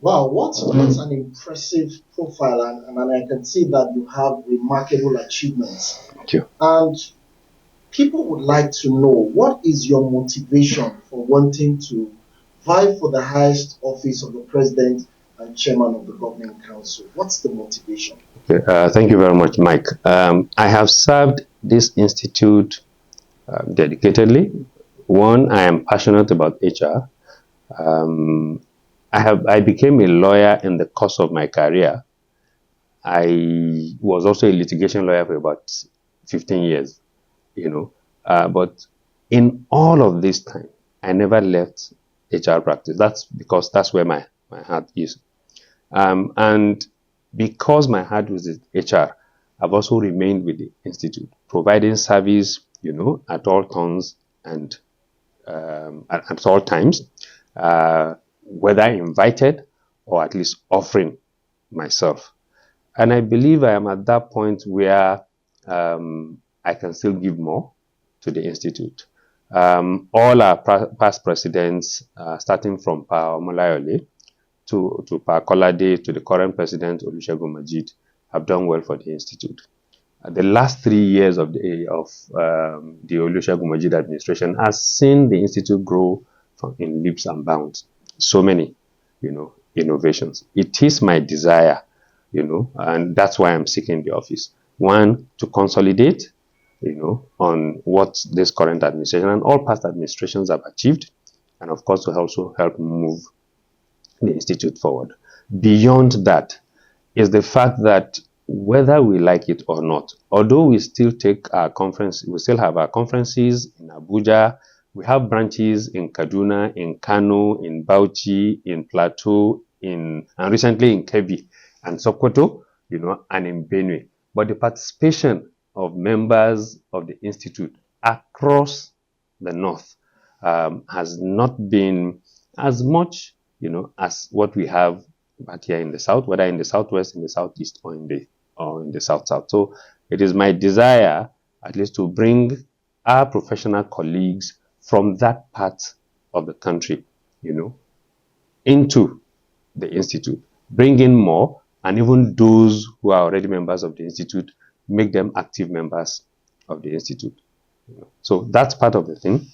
Wow, what's an impressive profile, and I can see that you have remarkable achievements. Thank you. And people would like to know what is your motivation for wanting to vie for the highest office of the president and chairman of the governing council? What's the motivation? Okay, thank you very much, Mike. I have served this institute dedicatedly. One, I am passionate about HR. Um, I became a lawyer in the course of my career. I was also a litigation lawyer for about 15 years, you know. But in all of this time, I never left HR practice. That's because that's where my heart is. And because my heart was in HR, I've also remained with the institute, providing service, at all turns and at all times, whether invited or at least offering myself. And I believe I am at that point where I can still give more to the institute. All our past presidents, starting from Pa Omolayole to Pa Kolade, to the current president, Olusegun Majid, have done well for the institute. The last 3 years of the Olusegun Majid administration has seen the institute grow in leaps and bounds. So many, innovations. It is my desire, and that's why I'm seeking the office. One, to consolidate, on what this current administration and all past administrations have achieved, and of course to also help move the institute forward. Beyond that is the fact that whether we like it or not, although we still take our conference, we still have our conferences in Abuja, we have branches in Kaduna, in Kano, in Bauchi, in Plateau, and recently in Kebbi and Sokoto, and in Benue. But the participation of members of the institute across the north has not been as much, as what we have back here in the south, whether in the southwest, in the southeast, or in the south-south. So it is my desire, at least, to bring our professional colleagues from that part of the country, into the institute, bring in more, and even those who are already members of the institute, make them active members of the institute. So that's part of the thing,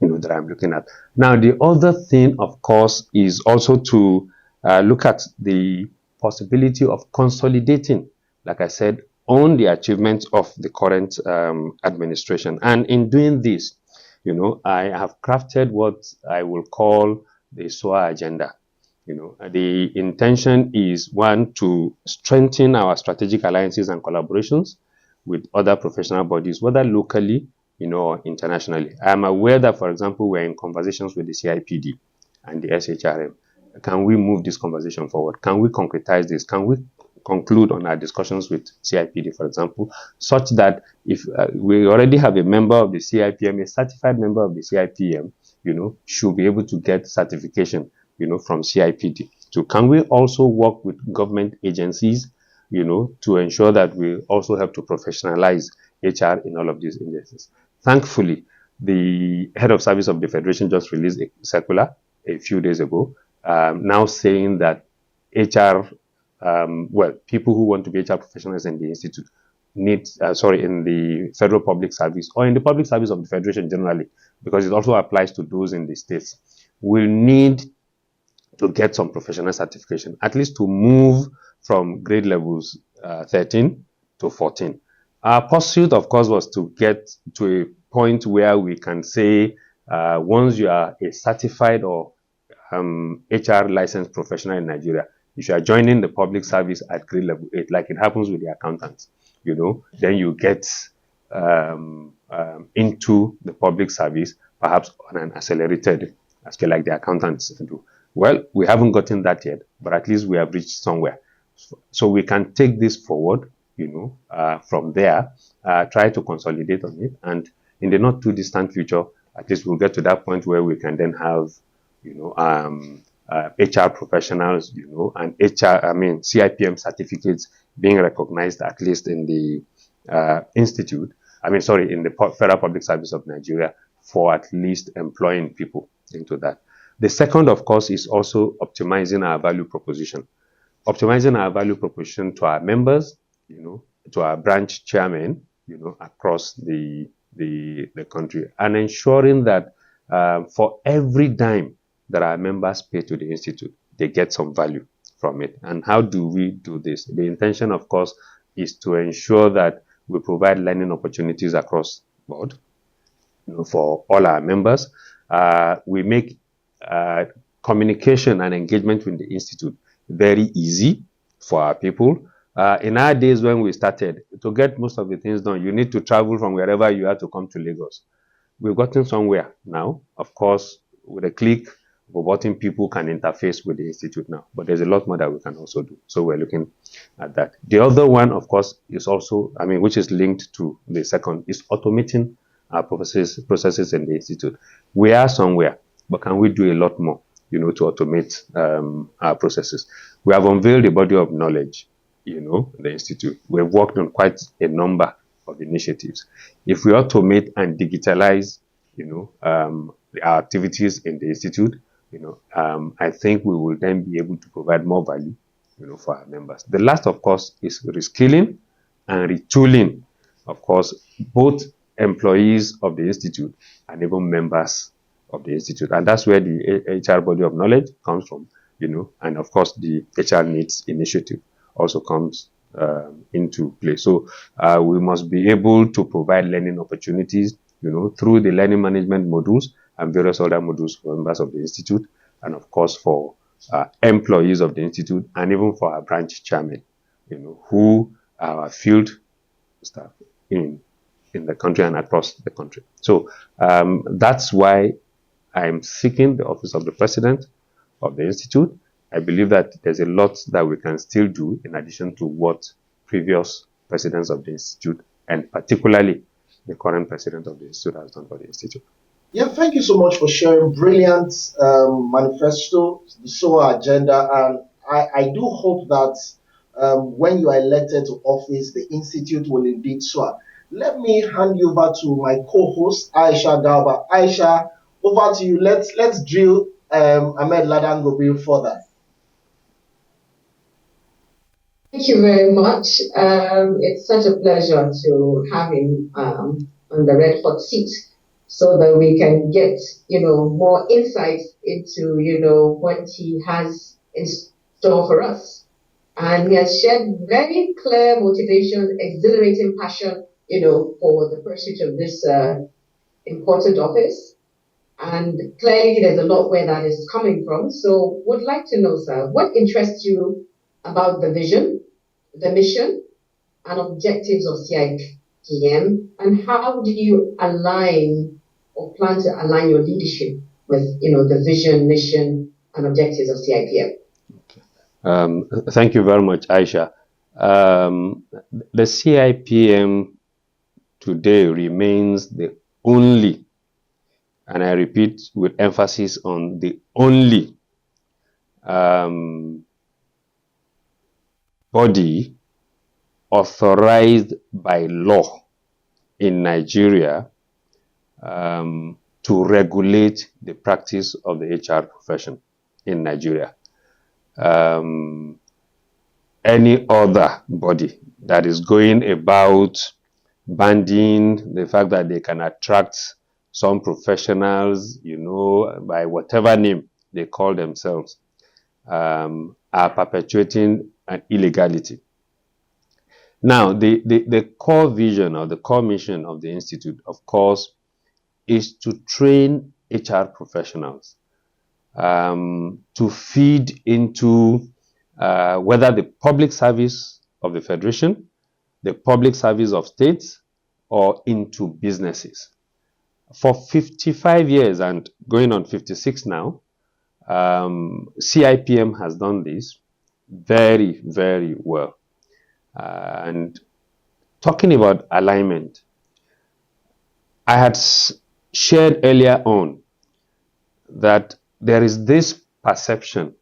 that I'm looking at. Now, the other thing, of course, is also to look at the possibility of consolidating, like I said, on the achievements of the current administration. And in doing this, I have crafted what I will call the SOA agenda. The intention is, one, to strengthen our strategic alliances and collaborations with other professional bodies, whether locally, or internationally. I am aware that, for example, we're in conversations with the CIPD and the SHRM. Can we move this conversation forward? Can we concretize this? Can we conclude on our discussions with CIPD, for example, such that if we already have a member of the CIPM, a certified member of the CIPM, should be able to get certification, from CIPD. So can we also work with government agencies, to ensure that we also help to professionalize HR in all of these agencies? Thankfully, the head of service of the Federation just released a circular a few days ago, now saying that HR, people who want to be HR professionals in the institute need, in the federal public service or in the public service of the Federation generally, because it also applies to those in the states, will need to get some professional certification, at least to move from grade levels 13 to 14. Our pursuit, of course, was to get to a point where we can say, once you are a certified or HR licensed professional in Nigeria, if you are joining the public service at grade level 8, like it happens with the accountants, then you get into the public service, perhaps on an accelerated scale like the accountants do. Well, we haven't gotten that yet, but at least we have reached somewhere. So we can take this forward, from there, try to consolidate on it. And in the not too distant future, at least we'll get to that point where we can then have, HR professionals, and CIPM certificates being recognized, at least in the in the Federal Public Service of Nigeria, for at least employing people into that. The second, of course, is also optimizing our value proposition. Optimizing our value proposition to our members, to our branch chairmen, across the country, and ensuring that for every dime that our members pay to the institute, they get some value from it. And how do we do this? The intention, of course, is to ensure that we provide learning opportunities across the board, for all our members. We make communication and engagement with the institute very easy for our people. In our days when we started, to get most of the things done, you need to travel from wherever you are to come to Lagos. We've gotten somewhere now. Of course, with a click of a button, people can interface with the institute now. But there's a lot more that we can also do. So we're looking at that. The other one, of course, is also, which is linked to the second, is automating our processes in the institute. We are somewhere, but can we do a lot more, to automate our processes? We have unveiled a body of knowledge, the institute. We've worked on quite a number of initiatives. If we automate and digitalize, our activities in the institute, I think we will then be able to provide more value, for our members. The last, of course, is reskilling and retooling, of course, both employees of the institute and even members of the institute. And that's where the HR body of knowledge comes from, and of course the HR needs initiative also comes into play. So we must be able to provide learning opportunities, through the learning management modules and various other modules for members of the institute, and of course for employees of the institute, and even for our branch chairmen, who are our field staff in the country and across the country. So that's why I'm seeking the office of the president of the institute. I believe that there's a lot that we can still do in addition to what previous presidents of the institute, and particularly the current president of the institute, has done for the institute. Yeah, thank you so much for sharing. Brilliant manifesto, the SOA agenda, and I do hope that when you are elected to office, the institute will indeed soar. Let me hand you over to my co-host, Aisha Galba. Aisha, over to you. Let's drill Ahmed Ladan Gobir further. Thank you very much. It's such a pleasure to have him on the red hot seat, so that we can get, more insights into, what he has in store for us. And he has shared very clear motivation, exhilarating passion, for the pursuit of this important office. And clearly there's a lot where that is coming from. So would like to know, sir, what interests you about the vision, the mission, and objectives of CIPM, and how do you align or plan to align your leadership with, the vision, mission, and objectives of CIPM? Okay. Thank you very much, Aisha. The CIPM today remains the only, and I repeat with emphasis on the only, body authorized by law in Nigeria to regulate the practice of the HR profession in Nigeria. Any other body that is going about banding the fact that they can attract some professionals, by whatever name they call themselves, are perpetuating an illegality. Now, the core vision or the core mission of the institute, of course, is to train HR professionals to feed into whether the public service of the Federation, the public service of states, or into businesses. For 55 years and going on 56 now, CIPM has done this very, very well. And talking about alignment, I had shared earlier on that there is this perception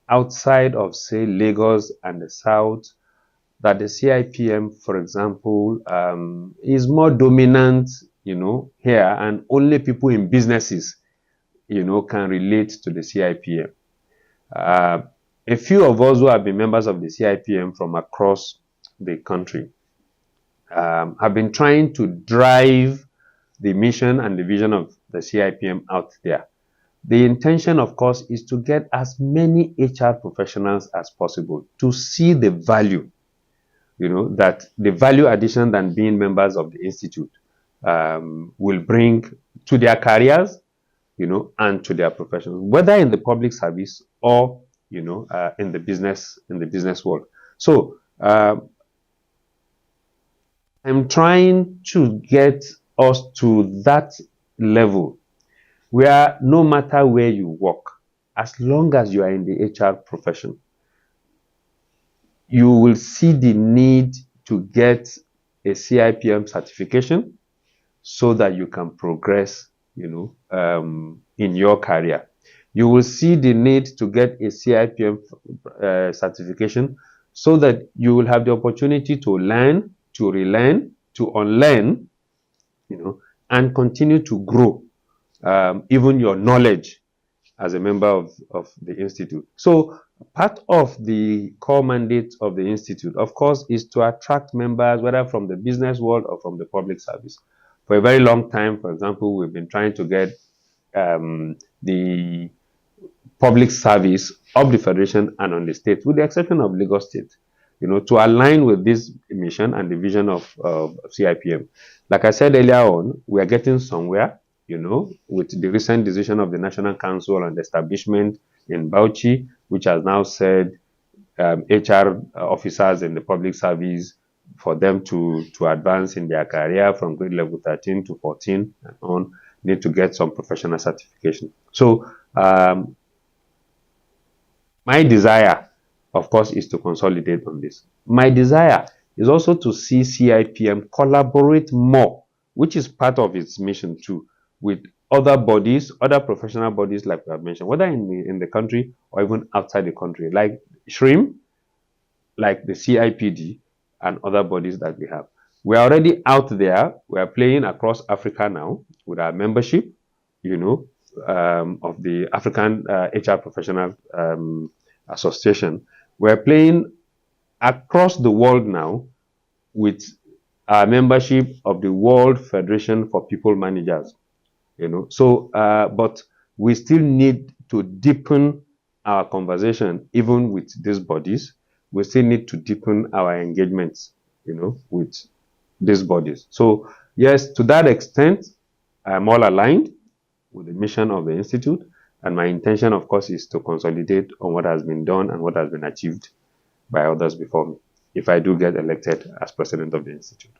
outside of, say, Lagos and the South, that the CIPM, for example, is more dominant, here, and only people in businesses can relate to the CIPM. A few of us who have been members of the CIPM from across the country have been trying to drive the mission and the vision of the CIPM out there. The intention, of course, is to get as many HR professionals as possible to see the value, that the value addition than being members of the institute will bring to their careers, and to their professions, whether in the public service or, in the business world. So I'm trying to get us to that level where no matter where you work, as long as you are in the HR profession, you will see the need to get a CIPM certification so that you can progress, in your career. You will see the need to get a CIPM certification so that you will have the opportunity to learn, to relearn, to unlearn, and continue to grow even your knowledge as a member of the institute. So part of the core mandate of the institute, of course, is to attract members, whether from the business world or from the public service. For a very long time, for example, we've been trying to get the public service of the Federation and on the state, with the exception of Lagos State, to align with this mission and the vision of CIPM. Like I said earlier on, we are getting somewhere, with the recent decision of the National Council on the establishment in Bauchi, which has now said HR officers in the public service, for them to advance in their career from grade level 13 to 14 and on, need to get some professional certification. So my desire, of course, is to consolidate on this. My desire is also to see CIPM collaborate more, which is part of its mission too, with other bodies, other professional bodies like we have mentioned, whether in the country or even outside the country, like SHRIM, like the CIPD, and other bodies that we have. We are already out there. We are playing across Africa now with our membership, of the African HR Professional Association. We are playing across the world now with our membership of the World Federation for People Managers. So, but we still need to deepen our conversation, even with these bodies. We still need to deepen our engagements, with these bodies. So, yes, to that extent, I'm all aligned with the mission of the Institute. And my intention, of course, is to consolidate on what has been done and what has been achieved by others before me, if I do get elected as president of the Institute.